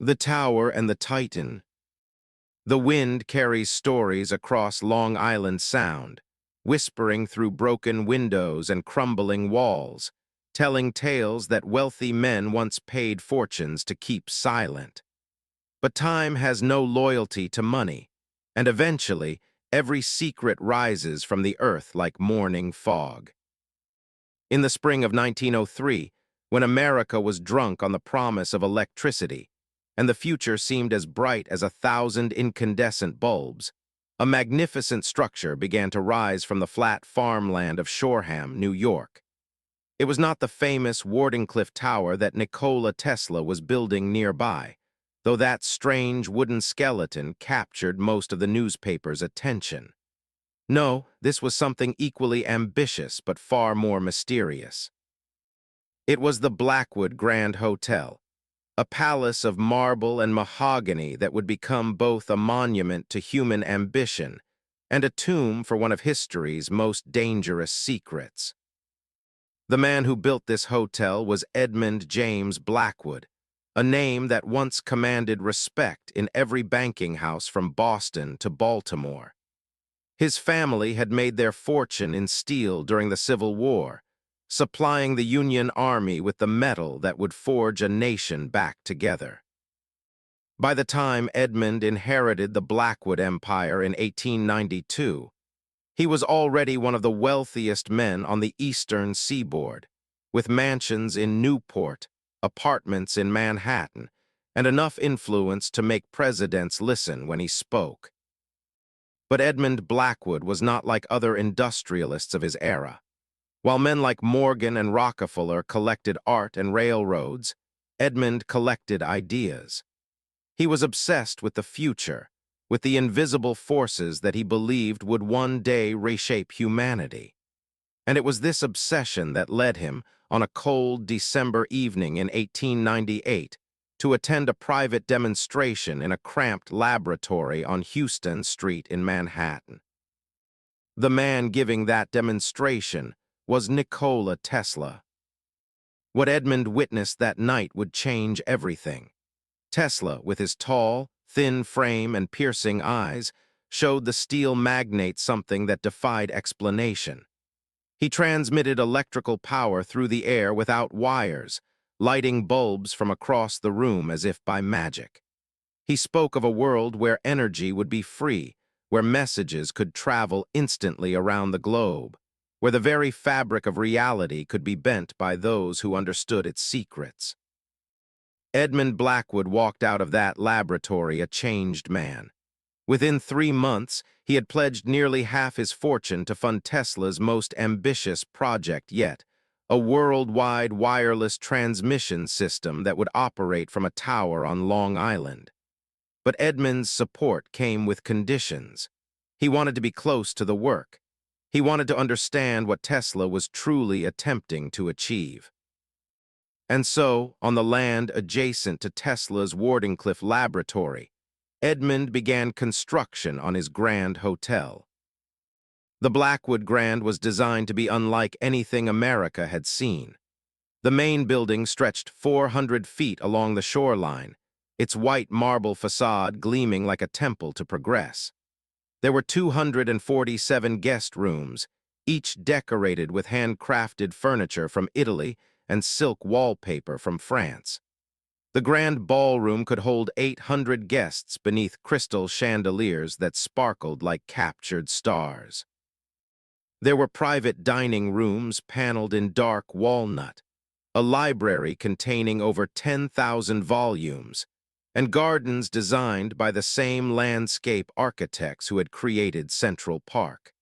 The Tower and the Titan. The wind carries stories across Long Island Sound, whispering through broken windows and crumbling walls, telling tales that wealthy men once paid fortunes to keep silent. But time has no loyalty to money, and eventually, every secret rises from the earth like morning fog. In the spring of 1903, when America was drunk on the promise of electricity, and the future seemed as bright as 1,000 incandescent bulbs, a magnificent structure began to rise from the flat farmland of Shoreham, New York. It was not the famous Wardenclyffe Tower that Nikola Tesla was building nearby, though that strange wooden skeleton captured most of the newspaper's attention. No, this was something equally ambitious but far more mysterious. It was the Blackwood Grand Hotel, a palace of marble and mahogany that would become both a monument to human ambition and a tomb for one of history's most dangerous secrets. The man who built this hotel was Edmund James Blackwood, a name that once commanded respect in every banking house from Boston to Baltimore. His family had made their fortune in steel during the Civil War, supplying the Union Army with the metal that would forge a nation back together. By the time Edmund inherited the Blackwood Empire in 1892, he was already one of the wealthiest men on the eastern seaboard, with mansions in Newport, apartments in Manhattan, and enough influence to make presidents listen when he spoke. But Edmund Blackwood was not like other industrialists of his era. While men like Morgan and Rockefeller collected art and railroads, Edmund collected ideas. He was obsessed with the future, with the invisible forces that he believed would one day reshape humanity. And it was this obsession that led him, on a cold December evening in 1898, to attend a private demonstration in a cramped laboratory on Houston Street in Manhattan. The man giving that demonstration was Nikola Tesla. What Edmund witnessed that night would change everything. Tesla, with his tall, thin frame and piercing eyes, showed the steel magnate something that defied explanation. He transmitted electrical power through the air without wires, lighting bulbs from across the room as if by magic. He spoke of a world where energy would be free, where messages could travel instantly around the globe, where the very fabric of reality could be bent by those who understood its secrets. Edmund Blackwood walked out of that laboratory a changed man. Within 3 months, he had pledged nearly half his fortune to fund Tesla's most ambitious project yet, a worldwide wireless transmission system that would operate from a tower on Long Island. But Edmund's support came with conditions. He wanted to be close to the work. He wanted to understand what Tesla was truly attempting to achieve. And so, on the land adjacent to Tesla's Wardenclyffe laboratory, Edmund began construction on his Grand Hotel. The Blackwood Grand was designed to be unlike anything America had seen. The main building stretched 400 feet along the shoreline, its white marble facade gleaming like a temple to progress. There were 247 guest rooms, each decorated with handcrafted furniture from Italy and silk wallpaper from France. The grand ballroom could hold 800 guests beneath crystal chandeliers that sparkled like captured stars. There were private dining rooms paneled in dark walnut, a library containing over 10,000 volumes, and gardens designed by the same landscape architects who had created Central Park.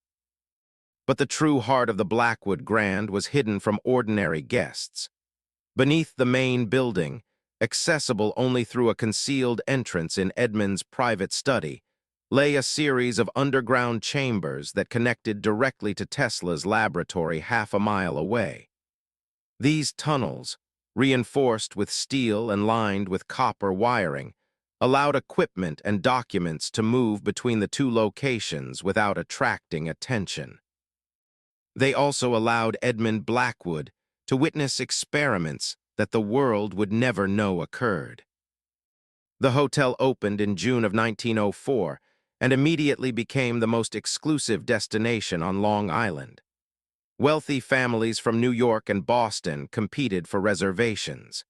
But the true heart of the Blackwood Grand was hidden from ordinary guests. Beneath the main building, accessible only through a concealed entrance in Edmund's private study, lay a series of underground chambers that connected directly to Tesla's laboratory half a mile away. These tunnels, reinforced with steel and lined with copper wiring, allowed equipment and documents to move between the two locations without attracting attention. They also allowed Edmund Blackwood to witness experiments that the world would never know occurred. The hotel opened in June of 1904 and immediately became the most exclusive destination on Long Island. Wealthy families from New York and Boston competed for reservations.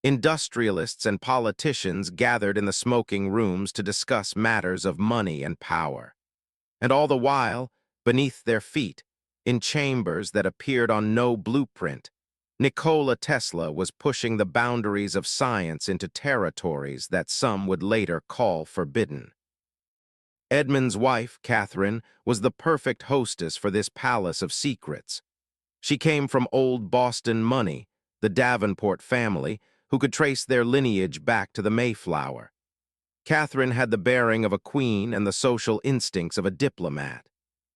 Industrialists and politicians gathered in the smoking rooms to discuss matters of money and power. And all the while, beneath their feet, in chambers that appeared on no blueprint, Nikola Tesla was pushing the boundaries of science into territories that some would later call forbidden. Edmund's wife, Catherine, was the perfect hostess for this palace of secrets. She came from old Boston money, the Davenport family, who could trace their lineage back to the Mayflower. Catherine had the bearing of a queen and the social instincts of a diplomat.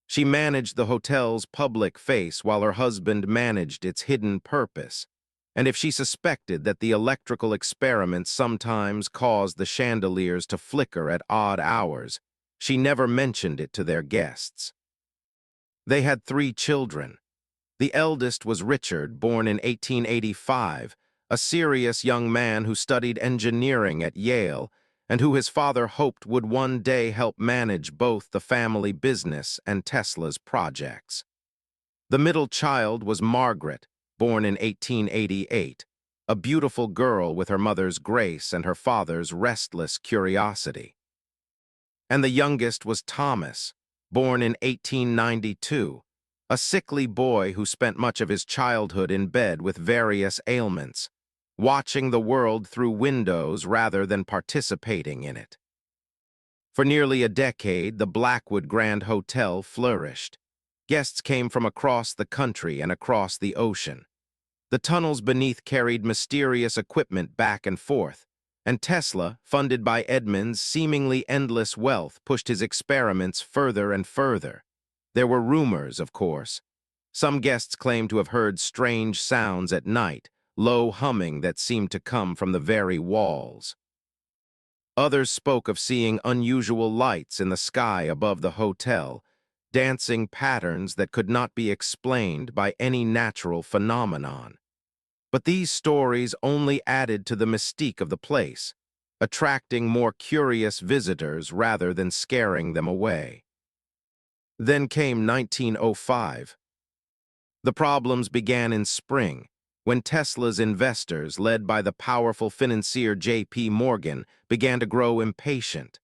She managed the hotel's public face while her husband managed its hidden purpose. And if she suspected that the electrical experiments sometimes caused the chandeliers to flicker at odd hours, she never mentioned it to their guests. They had 3 children. The eldest was Richard, born in 1885, a serious young man who studied engineering at Yale and who his father hoped would one day help manage both the family business and Tesla's projects. The middle child was Margaret, born in 1888, a beautiful girl with her mother's grace and her father's restless curiosity. And the youngest was Thomas, born in 1892, a sickly boy who spent much of his childhood in bed with various ailments, watching the world through windows rather than participating in it. For nearly a decade, the Blackwood Grand Hotel flourished. Guests came from across the country and across the ocean. The tunnels beneath carried mysterious equipment back and forth, and Tesla, funded by Edmund's seemingly endless wealth, pushed his experiments further and further. There were rumors, of course. Some guests claimed to have heard strange sounds at night, low humming that seemed to come from the very walls. Others spoke of seeing unusual lights in the sky above the hotel, dancing patterns that could not be explained by any natural phenomenon. But these stories only added to the mystique of the place, attracting more curious visitors rather than scaring them away. Then came 1905. The problems began in spring, when Tesla's investors, led by the powerful financier J.P. Morgan, began to grow impatient.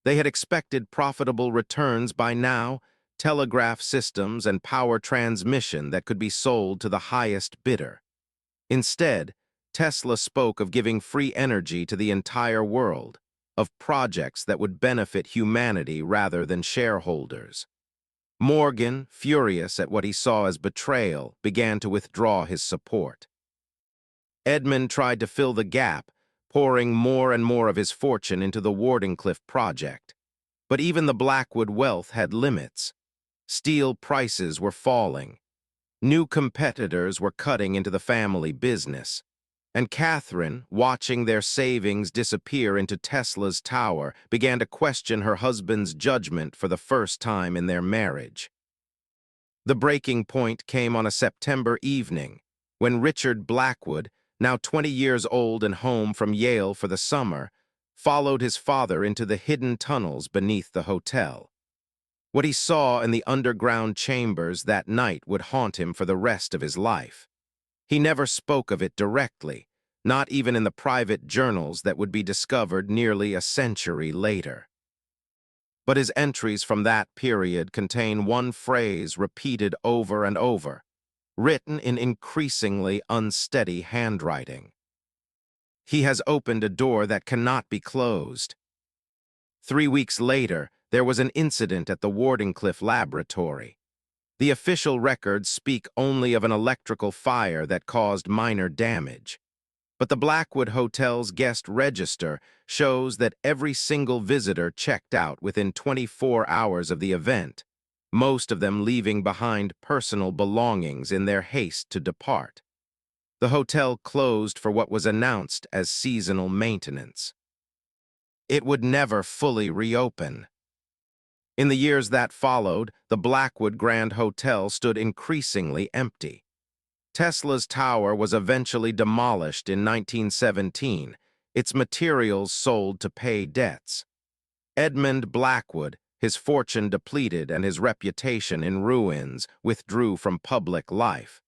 They had expected profitable returns by now, telegraph systems and power transmission that could be sold to the highest bidder. Instead, Tesla spoke of giving free energy to the entire world, of projects that would benefit humanity rather than shareholders. Morgan, furious at what he saw as betrayal, began to withdraw his support. Edmund tried to fill the gap, pouring more and more of his fortune into the Wardenclyffe project. But even the Blackwood wealth had limits. Steel prices were falling. New competitors were cutting into the family business. And Catherine, watching their savings disappear into Tesla's tower, began to question her husband's judgment for the first time in their marriage. The breaking point came on a September evening, when Richard Blackwood, now 20 years old and home from Yale for the summer, followed his father into the hidden tunnels beneath the hotel. What he saw in the underground chambers that night would haunt him for the rest of his life. He never spoke of it directly, not even in the private journals that would be discovered nearly a century later. But his entries from that period contain one phrase repeated over and over, written in increasingly unsteady handwriting. He has opened a door that cannot be closed. 3 weeks later, there was an incident at the Wardenclyffe laboratory. The official records speak only of an electrical fire that caused minor damage. But the Blackwood Hotel's guest register shows that every single visitor checked out within 24 hours of the event, most of them leaving behind personal belongings in their haste to depart. The hotel closed for what was announced as seasonal maintenance. It would never fully reopen. In the years that followed, the Blackwood Grand Hotel stood increasingly empty. Tesla's tower was eventually demolished in 1917, its materials sold to pay debts. Edmund Blackwood, his fortune depleted and his reputation in ruins, withdrew from public life.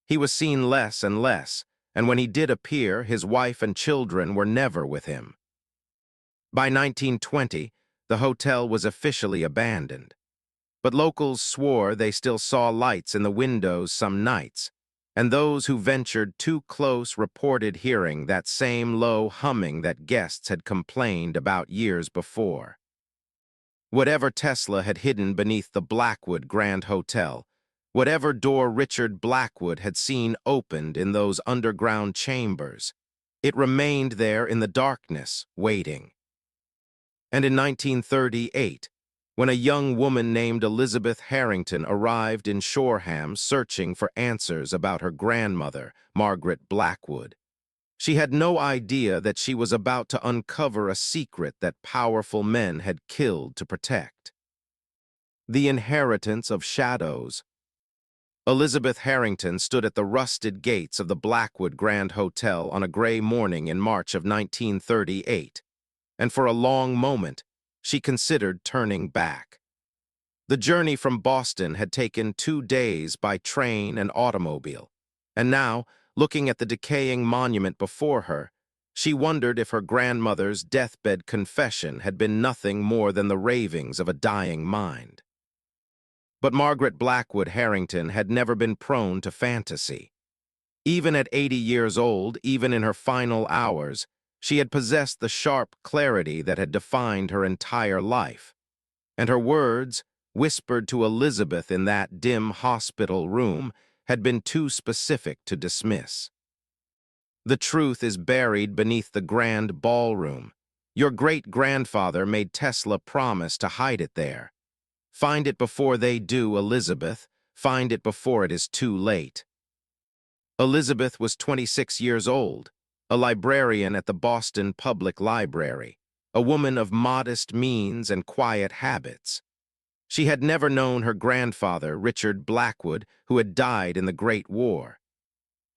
He was seen less and less, and when he did appear, his wife and children were never with him. By 1920, the hotel was officially abandoned, but locals swore they still saw lights in the windows some nights, and those who ventured too close reported hearing that same low humming that guests had complained about years before. Whatever Tesla had hidden beneath the Blackwood Grand Hotel, whatever door Richard Blackwood had seen opened in those underground chambers, it remained there in the darkness, waiting. And in 1938, when a young woman named Elizabeth Harrington arrived in Shoreham searching for answers about her grandmother, Margaret Blackwood, she had no idea that she was about to uncover a secret that powerful men had killed to protect. The inheritance of shadows. Elizabeth Harrington stood at the rusted gates of the Blackwood Grand Hotel on a gray morning in March of 1938, and for a long moment, she considered turning back. The journey from Boston had taken 2 days by train and automobile, and now, looking at the decaying monument before her, she wondered if her grandmother's deathbed confession had been nothing more than the ravings of a dying mind. But Margaret Blackwood Harrington had never been prone to fantasy. Even at 80 years old, even in her final hours, she had possessed the sharp clarity that had defined her entire life, and her words, whispered to Elizabeth in that dim hospital room, had been too specific to dismiss. The truth is buried beneath the grand ballroom. Your great-grandfather made Tesla promise to hide it there. Find it before they do, Elizabeth. Find it before it is too late. Elizabeth was 26 years old, a librarian at the Boston Public Library, a woman of modest means and quiet habits. She had never known her grandfather, Richard Blackwood, who had died in the Great War.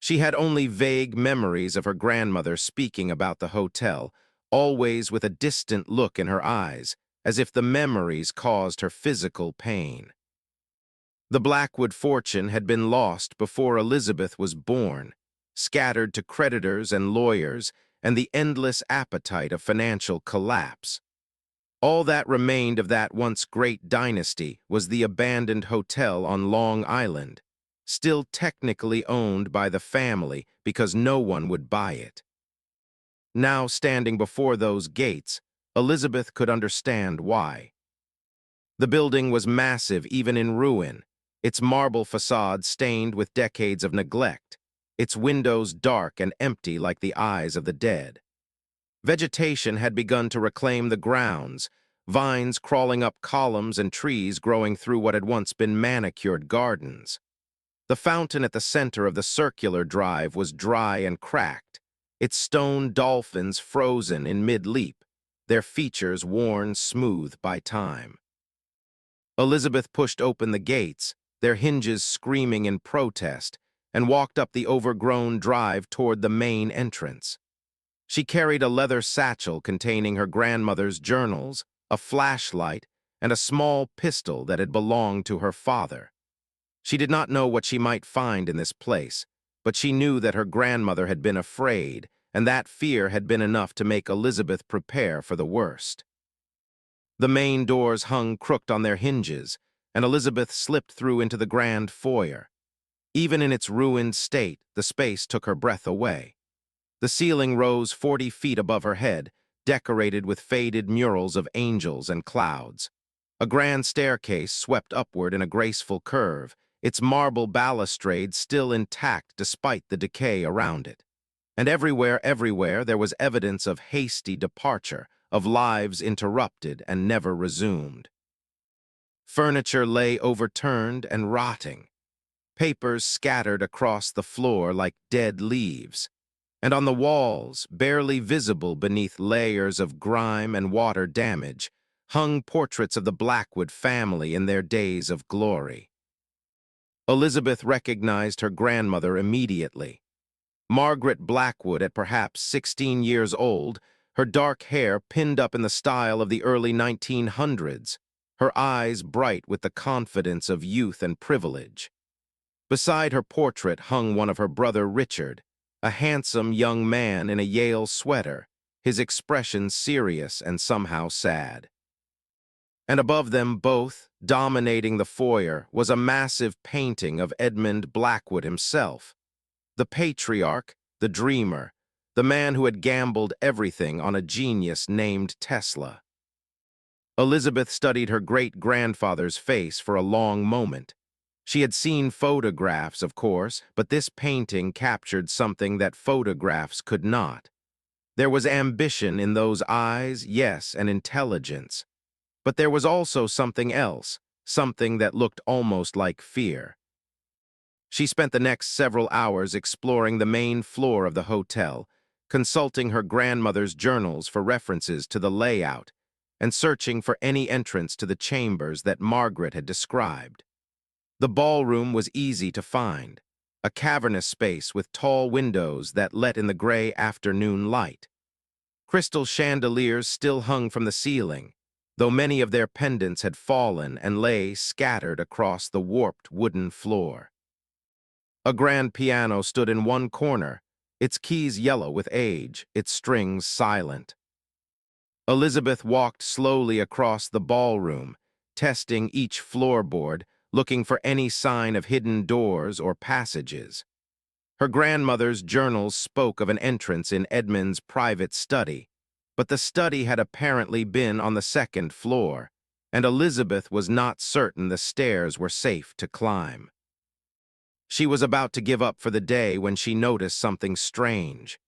She had only vague memories of her grandmother speaking about the hotel, always with a distant look in her eyes, as if the memories caused her physical pain. The Blackwood fortune had been lost before Elizabeth was born, scattered to creditors and lawyers and the endless appetite of financial collapse. All that remained of that once great dynasty was the abandoned hotel on Long Island, still technically owned by the family because no one would buy it. Now, standing before those gates, Elizabeth could understand why. The building was massive even in ruin, its marble facade stained with decades of neglect, its windows dark and empty like the eyes of the dead. Vegetation had begun to reclaim the grounds, vines crawling up columns and trees growing through what had once been manicured gardens. The fountain at the center of the circular drive was dry and cracked, its stone dolphins frozen in mid-leap, their features worn smooth by time. Elizabeth pushed open the gates, their hinges screaming in protest, and walked up the overgrown drive toward the main entrance. She carried a leather satchel containing her grandmother's journals, a flashlight, and a small pistol that had belonged to her father. She did not know what she might find in this place, but she knew that her grandmother had been afraid, and that fear had been enough to make Elizabeth prepare for the worst. The main doors hung crooked on their hinges, and Elizabeth slipped through into the grand foyer. Even in its ruined state, the space took her breath away. The ceiling rose 40 feet above her head, decorated with faded murals of angels and clouds. A grand staircase swept upward in a graceful curve, its marble balustrade still intact despite the decay around it. And everywhere, there was evidence of hasty departure, of lives interrupted and never resumed. Furniture lay overturned and rotting, papers scattered across the floor like dead leaves, and on the walls, barely visible beneath layers of grime and water damage, hung portraits of the Blackwood family in their days of glory. Elizabeth recognized her grandmother immediately. Margaret Blackwood, at perhaps 16 years old, her dark hair pinned up in the style of the early 1900s, her eyes bright with the confidence of youth and privilege. Beside her portrait hung one of her brother Richard, a handsome young man in a Yale sweater, his expression serious and somehow sad. And above them both, dominating the foyer, was a massive painting of Edmund Blackwood himself, the patriarch, the dreamer, the man who had gambled everything on a genius named Tesla. Elizabeth studied her great-grandfather's face for a long moment. She had seen photographs, of course, but this painting captured something that photographs could not. There was ambition in those eyes, yes, and intelligence. But there was also something else, something that looked almost like fear. She spent the next several hours exploring the main floor of the hotel, consulting her grandmother's journals for references to the layout, and searching for any entrance to the chambers that Margaret had described. The ballroom was easy to find, a cavernous space with tall windows that let in the gray afternoon light. Crystal chandeliers still hung from the ceiling, though many of their pendants had fallen and lay scattered across the warped wooden floor. A grand piano stood in one corner, its keys yellow with age, its strings silent. Elizabeth walked slowly across the ballroom, testing each floorboard, looking for any sign of hidden doors or passages. Her grandmother's journals spoke of an entrance in Edmund's private study, but the study had apparently been on the second floor, and Elizabeth was not certain the stairs were safe to climb. She was about to give up for the day when she noticed something strange.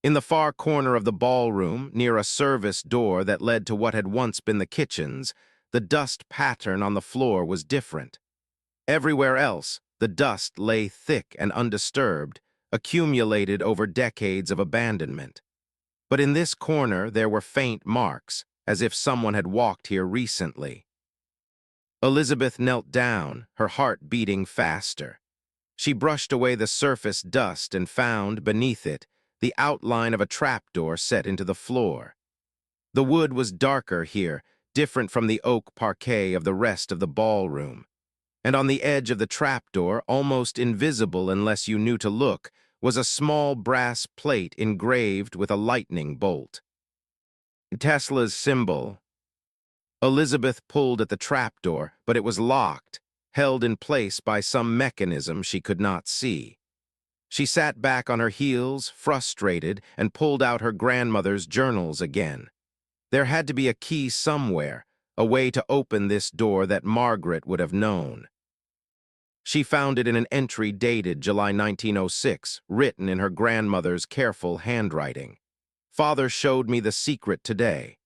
In the far corner of the ballroom, near a service door that led to what had once been the kitchens, the dust pattern on the floor was different. Everywhere else, the dust lay thick and undisturbed, accumulated over decades of abandonment. But in this corner there were faint marks, as if someone had walked here recently. Elizabeth knelt down, her heart beating faster. She brushed away the surface dust and found, beneath it, the outline of a trapdoor set into the floor. The wood was darker here, different from the oak parquet of the rest of the ballroom. And on the edge of the trapdoor, almost invisible unless you knew to look, was a small brass plate engraved with a lightning bolt. Tesla's symbol. Elizabeth pulled at the trapdoor, but it was locked, held in place by some mechanism she could not see. She sat back on her heels, frustrated, and pulled out her grandmother's journals again. There had to be a key somewhere, a way to open this door that Margaret would have known. She found it in an entry dated July 1906, written in her grandmother's careful handwriting. Father showed me the secret today.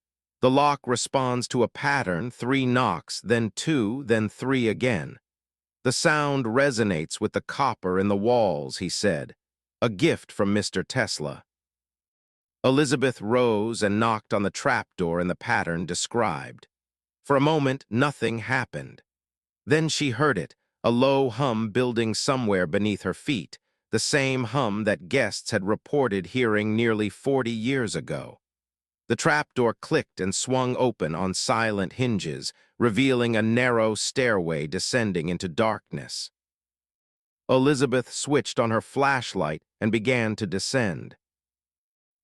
The lock responds to a pattern, 3 knocks, then 2, then 3 again. The sound resonates with the copper in the walls, he said. A gift from Mr. Tesla. Elizabeth rose and knocked on the trapdoor in the pattern described. For a moment, nothing happened. Then she heard it, a low hum building somewhere beneath her feet, the same hum that guests had reported hearing nearly 40 years ago. The trapdoor clicked and swung open on silent hinges, revealing a narrow stairway descending into darkness. Elizabeth switched on her flashlight and began to descend.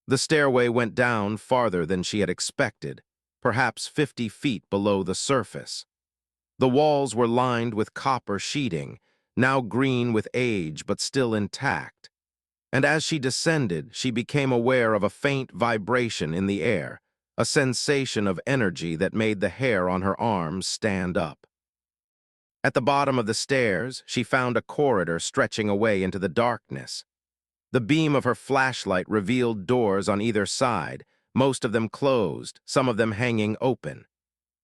The stairway went down farther than she had expected, perhaps 50 feet below the surface. The walls were lined with copper sheeting, now green with age but still intact. And as she descended, she became aware of a faint vibration in the air, a sensation of energy that made the hair on her arms stand up. At the bottom of the stairs, she found a corridor stretching away into the darkness. The beam of her flashlight revealed doors on either side, most of them closed, some of them hanging open.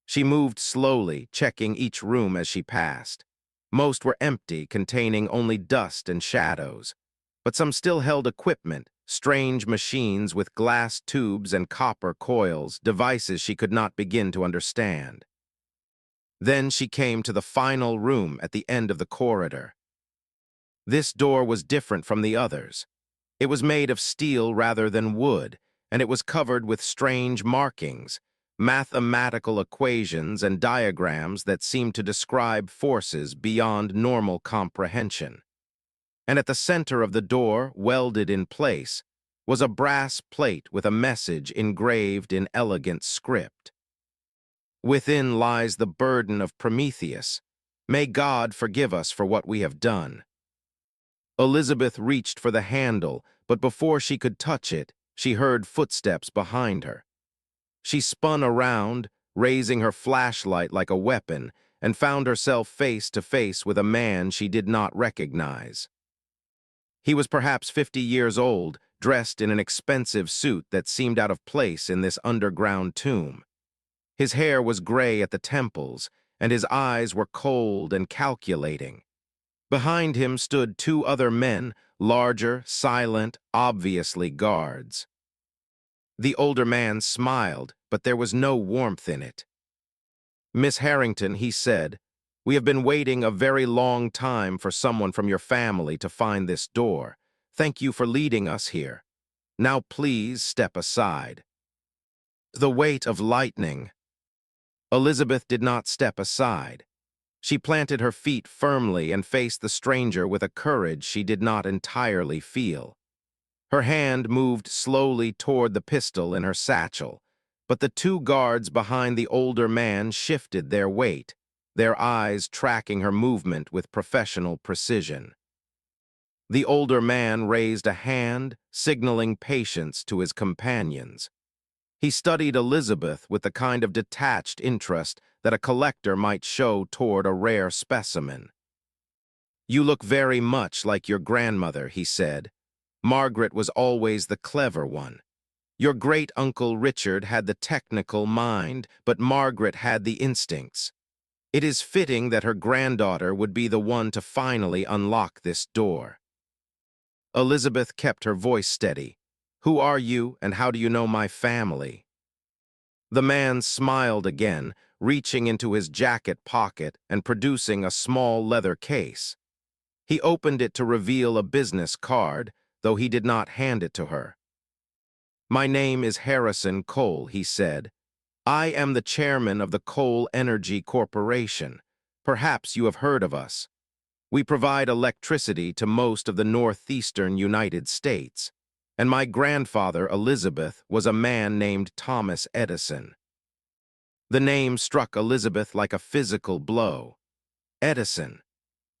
She moved slowly, checking each room as she passed. Most were empty, containing only dust and shadows. But some still held equipment, strange machines with glass tubes and copper coils, devices she could not begin to understand. Then she came to the final room at the end of the corridor. This door was different from the others. It was made of steel rather than wood, and it was covered with strange markings, mathematical equations and diagrams that seemed to describe forces beyond normal comprehension. And at the center of the door, welded in place, was a brass plate with a message engraved in elegant script. Within lies the burden of Prometheus. May God forgive us for what we have done. Elizabeth reached for the handle, but before she could touch it, she heard footsteps behind her. She spun around, raising her flashlight like a weapon, and found herself face to face with a man she did not recognize. He was perhaps 50 years old, dressed in an expensive suit that seemed out of place in this underground tomb. His hair was gray at the temples, and his eyes were cold and calculating. Behind him stood two other men, larger, silent, obviously guards. The older man smiled, but there was no warmth in it. "Miss Harrington," he said, "we have been waiting a very long time for someone from your family to find this door. Thank you for leading us here. Now please step aside." The weight of lightning. Elizabeth did not step aside. She planted her feet firmly and faced the stranger with a courage she did not entirely feel. Her hand moved slowly toward the pistol in her satchel, but the two guards behind the older man shifted their weight, their eyes tracking her movement with professional precision. The older man raised a hand, signaling patience to his companions. He studied Elizabeth with the kind of detached interest that a collector might show toward a rare specimen. "You look very much like your grandmother," he said. "Margaret was always the clever one. Your great-uncle Richard had the technical mind, but Margaret had the instincts. It is fitting that her granddaughter would be the one to finally unlock this door." Elizabeth kept her voice steady. "Who are you, and how do you know my family?" The man smiled again, reaching into his jacket pocket and producing a small leather case. He opened it to reveal a business card, though he did not hand it to her. "My name is Harrison Cole," he said. "I am the chairman of the Coal Energy Corporation. Perhaps you have heard of us. We provide electricity to most of the northeastern United States, and my grandfather, Elizabeth, was a man named Thomas Edison." The name struck Elizabeth like a physical blow. Edison,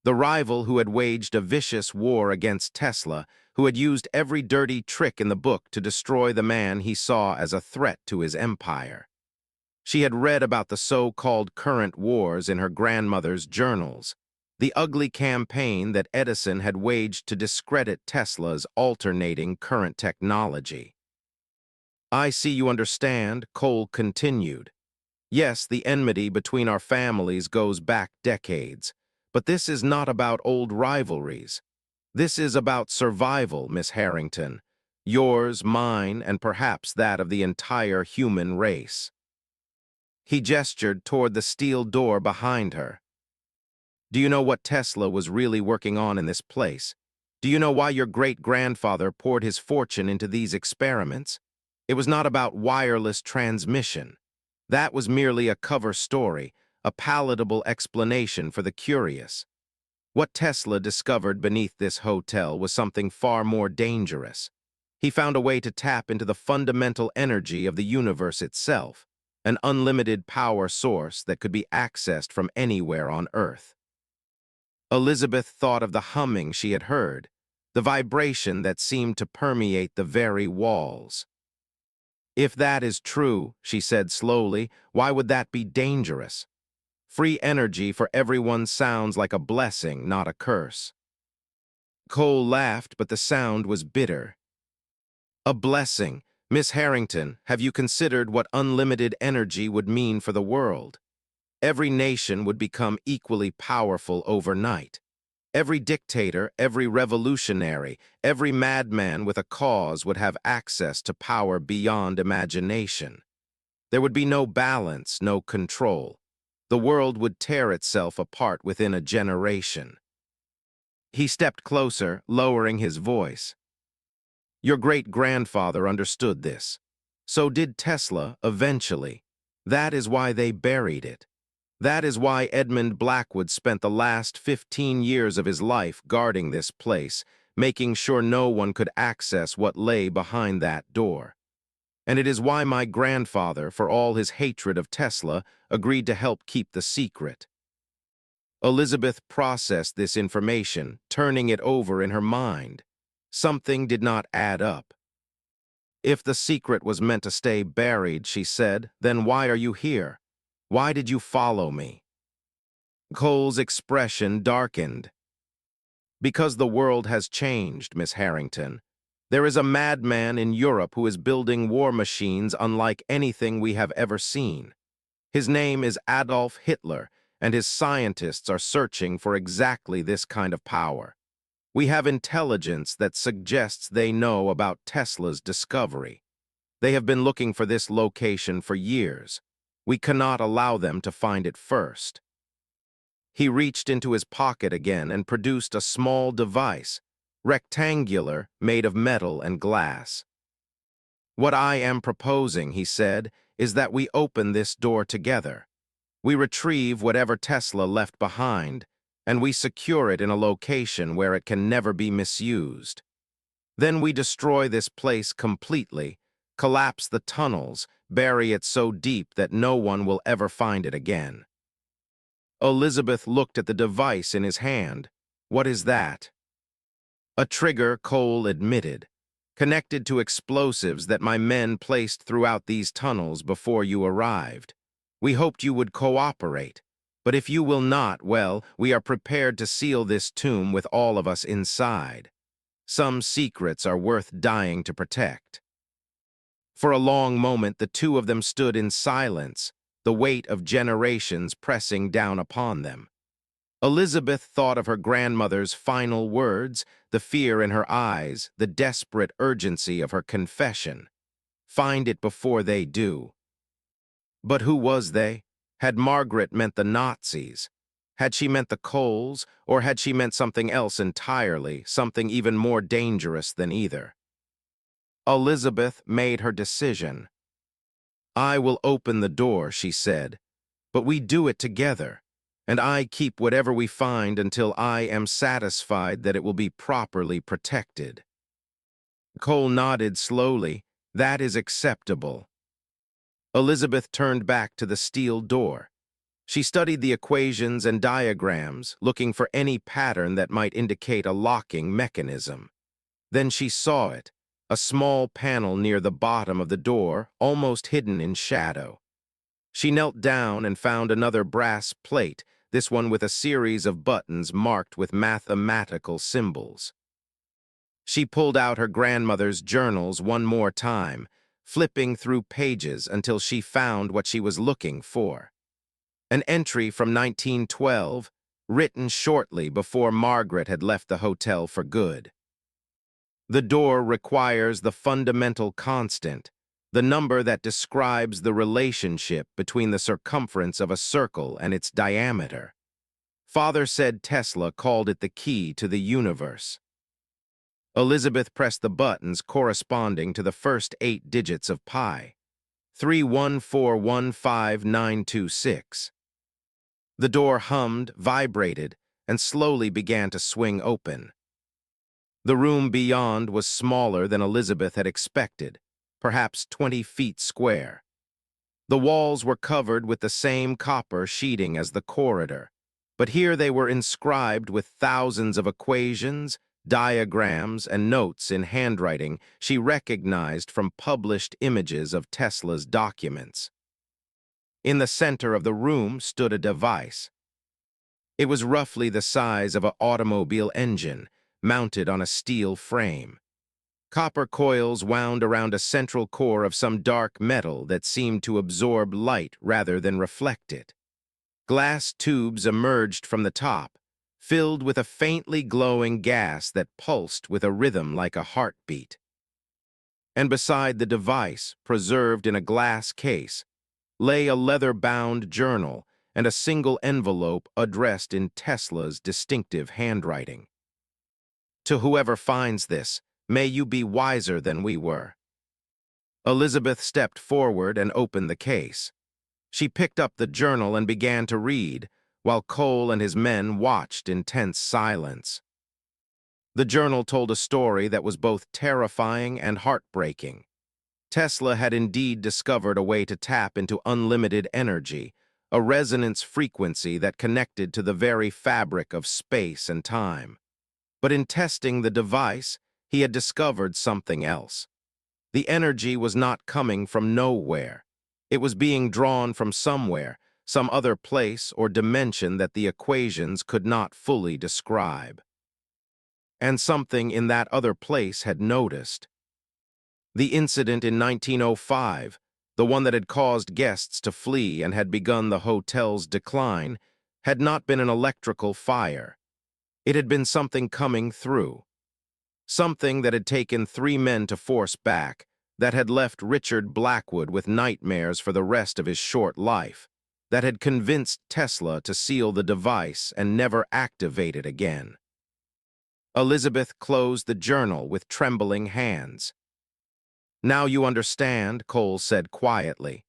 the rival who had waged a vicious war against Tesla, who had used every dirty trick in the book to destroy the man he saw as a threat to his empire. She had read about the so-called current wars in her grandmother's journals, the ugly campaign that Edison had waged to discredit Tesla's alternating current technology. "I see you understand," Cole continued. "Yes, the enmity between our families goes back decades, but this is not about old rivalries. This is about survival, Miss Harrington. Yours, mine, and perhaps that of the entire human race." He gestured toward the steel door behind her. "Do you know what Tesla was really working on in this place? Do you know why your great-grandfather poured his fortune into these experiments? It was not about wireless transmission. That was merely a cover story, a palatable explanation for the curious. What Tesla discovered beneath this hotel was something far more dangerous. He found a way to tap into the fundamental energy of the universe itself, an unlimited power source that could be accessed from anywhere on Earth." Elizabeth thought of the humming she had heard, the vibration that seemed to permeate the very walls. "If that is true," she said slowly, "why would that be dangerous? Free energy for everyone sounds like a blessing, not a curse." Cole laughed, but the sound was bitter. "A blessing. Miss Harrington, have you considered what unlimited energy would mean for the world? Every nation would become equally powerful overnight. Every dictator, every revolutionary, every madman with a cause would have access to power beyond imagination. There would be no balance, no control. The world would tear itself apart within a generation." He stepped closer, lowering his voice. Your great-grandfather understood this. So did Tesla, eventually. That is why they buried it. That is why Edmund Blackwood spent the last 15 years of his life guarding this place, making sure no one could access what lay behind that door. And it is why my grandfather, for all his hatred of Tesla, agreed to help keep the secret. Elizabeth processed this information, turning it over in her mind. Something did not add up. If the secret was meant to stay buried, she said, then why are you here? Why did you follow me? Cole's expression darkened. Because the world has changed, Miss Harrington. There is a madman in Europe who is building war machines unlike anything we have ever seen. His name is Adolf Hitler, and his scientists are searching for exactly this kind of power. We have intelligence that suggests they know about Tesla's discovery. They have been looking for this location for years. We cannot allow them to find it first. He reached into his pocket again and produced a small device, rectangular, made of metal and glass. What I am proposing, he said, is that we open this door together. We retrieve whatever Tesla left behind, and we secure it in a location where it can never be misused. Then we destroy this place completely, collapse the tunnels, bury it so deep that no one will ever find it again. Elizabeth looked at the device in his hand. What is that? A trigger, Cole admitted, connected to explosives that my men placed throughout these tunnels before you arrived. We hoped you would cooperate, but if you will not, well, we are prepared to seal this tomb with all of us inside. Some secrets are worth dying to protect. For a long moment, the two of them stood in silence, the weight of generations pressing down upon them. Elizabeth thought of her grandmother's final words, the fear in her eyes, the desperate urgency of her confession. Find it before they do. But who was they? Had Margaret meant the Nazis? Had she meant the Coles, or had she meant something else entirely, something even more dangerous than either? Elizabeth made her decision. I will open the door, she said, but we do it together, and I keep whatever we find until I am satisfied that it will be properly protected. Cole nodded slowly. That is acceptable. Elizabeth turned back to the steel door. She studied the equations and diagrams, looking for any pattern that might indicate a locking mechanism. Then she saw it, a small panel near the bottom of the door, almost hidden in shadow. She knelt down and found another brass plate, this one with a series of buttons marked with mathematical symbols. She pulled out her grandmother's journals one more time, flipping through pages until she found what she was looking for. An entry from 1912, written shortly before Margaret had left the hotel for good. The door requires the fundamental constant, the number that describes the relationship between the circumference of a circle and its diameter. Father said Tesla called it the key to the universe. Elizabeth pressed the buttons corresponding to the first 8 digits of pi, 31415,926. The door hummed, vibrated, and slowly began to swing open. The room beyond was smaller than Elizabeth had expected, perhaps 20 feet square. The walls were covered with the same copper sheeting as the corridor, but here they were inscribed with thousands of equations, diagrams, and notes in handwriting she recognized from published images of Tesla's documents. In the center of the room stood a device. It was roughly the size of an automobile engine, mounted on a steel frame. Copper coils wound around a central core of some dark metal that seemed to absorb light rather than reflect it. Glass tubes emerged from the top, filled with a faintly glowing gas that pulsed with a rhythm like a heartbeat. And beside the device, preserved in a glass case, lay a leather-bound journal and a single envelope addressed in Tesla's distinctive handwriting. To whoever finds this, May you be wiser than we were." Elizabeth stepped forward and opened the case. She picked up the journal and began to read, while Cole and his men watched in tense silence. The journal told a story that was both terrifying and heartbreaking. Tesla had indeed discovered a way to tap into unlimited energy, a resonance frequency that connected to the very fabric of space and time. But in testing the device, he had discovered something else. The energy was not coming from nowhere. It was being drawn from somewhere, some other place or dimension that the equations could not fully describe. And something in that other place had noticed. The incident in 1905, the one that had caused guests to flee and had begun the hotel's decline, had not been an electrical fire. It had been something coming through. Something that had taken 3 men to force back, that had left Richard Blackwood with nightmares for the rest of his short life, that had convinced Tesla to seal the device and never activate it again. Elizabeth closed the journal with trembling hands. "Now you understand," Cole said quietly.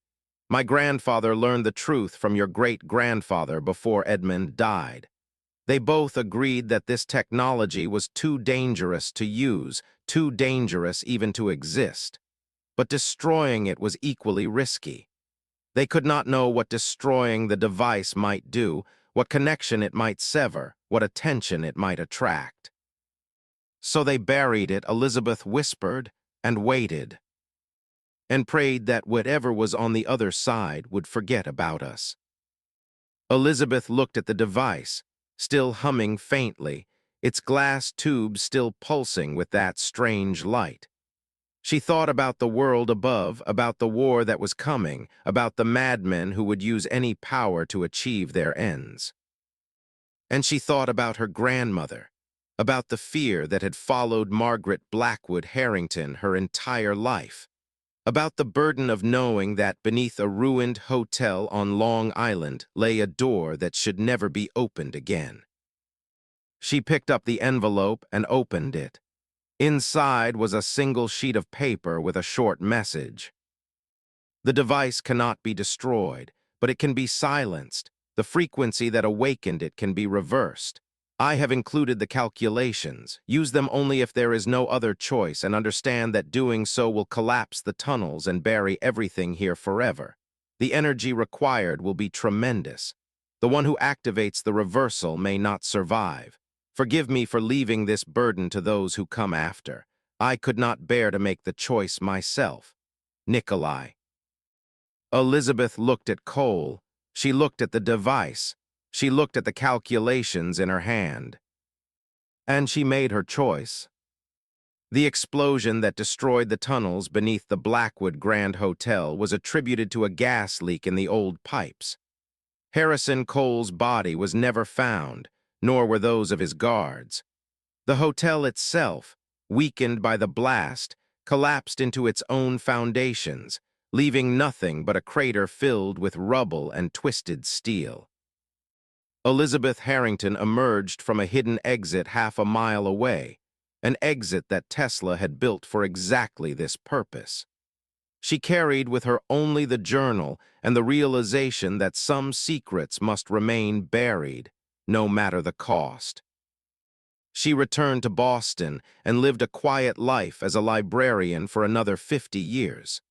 "My grandfather learned the truth from your great-grandfather before Edmund died. They both agreed that this technology was too dangerous to use, too dangerous even to exist. But destroying it was equally risky. They could not know what destroying the device might do, what connection it might sever, what attention it might attract. So they buried it," Elizabeth whispered, "and waited. And prayed that whatever was on the other side would forget about us." Elizabeth looked at the device, still humming faintly, its glass tube still pulsing with that strange light. She thought about the world above, about the war that was coming, about the madmen who would use any power to achieve their ends. And she thought about her grandmother, about the fear that had followed Margaret Blackwood Harrington her entire life, about the burden of knowing that beneath a ruined hotel on Long Island lay a door that should never be opened again. She picked up the envelope and opened it. Inside was a single sheet of paper with a short message. "The device cannot be destroyed, but it can be silenced. The frequency that awakened it can be reversed. I have included the calculations. Use them only if there is no other choice, and understand that doing so will collapse the tunnels and bury everything here forever. The energy required will be tremendous. The one who activates the reversal may not survive. Forgive me for leaving this burden to those who come after. I could not bear to make the choice myself. Nikolai." Elizabeth looked at Cole. She looked at the device. She looked at the calculations in her hand. And she made her choice. The explosion that destroyed the tunnels beneath the Blackwood Grand Hotel was attributed to a gas leak in the old pipes. Harrison Cole's body was never found, nor were those of his guards. The hotel itself, weakened by the blast, collapsed into its own foundations, leaving nothing but a crater filled with rubble and twisted steel. Elizabeth Harrington emerged from a hidden exit half a mile away, an exit that Tesla had built for exactly this purpose. She carried with her only the journal and the realization that some secrets must remain buried, no matter the cost. She returned to Boston and lived a quiet life as a librarian for another 50 years.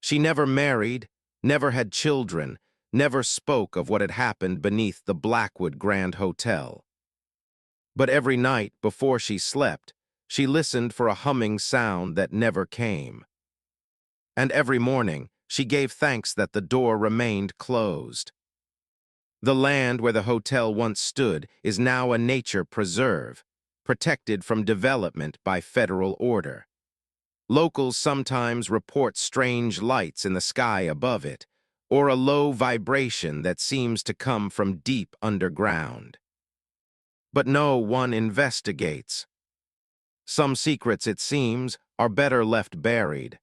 She never married, never had children, never spoke of what had happened beneath the Blackwood Grand Hotel. But every night before she slept, she listened for a humming sound that never came. And every morning, she gave thanks that the door remained closed. The land where the hotel once stood is now a nature preserve, protected from development by federal order. Locals sometimes report strange lights in the sky above it, or a low vibration that seems to come from deep underground. But no one investigates. Some secrets, it seems, are better left buried.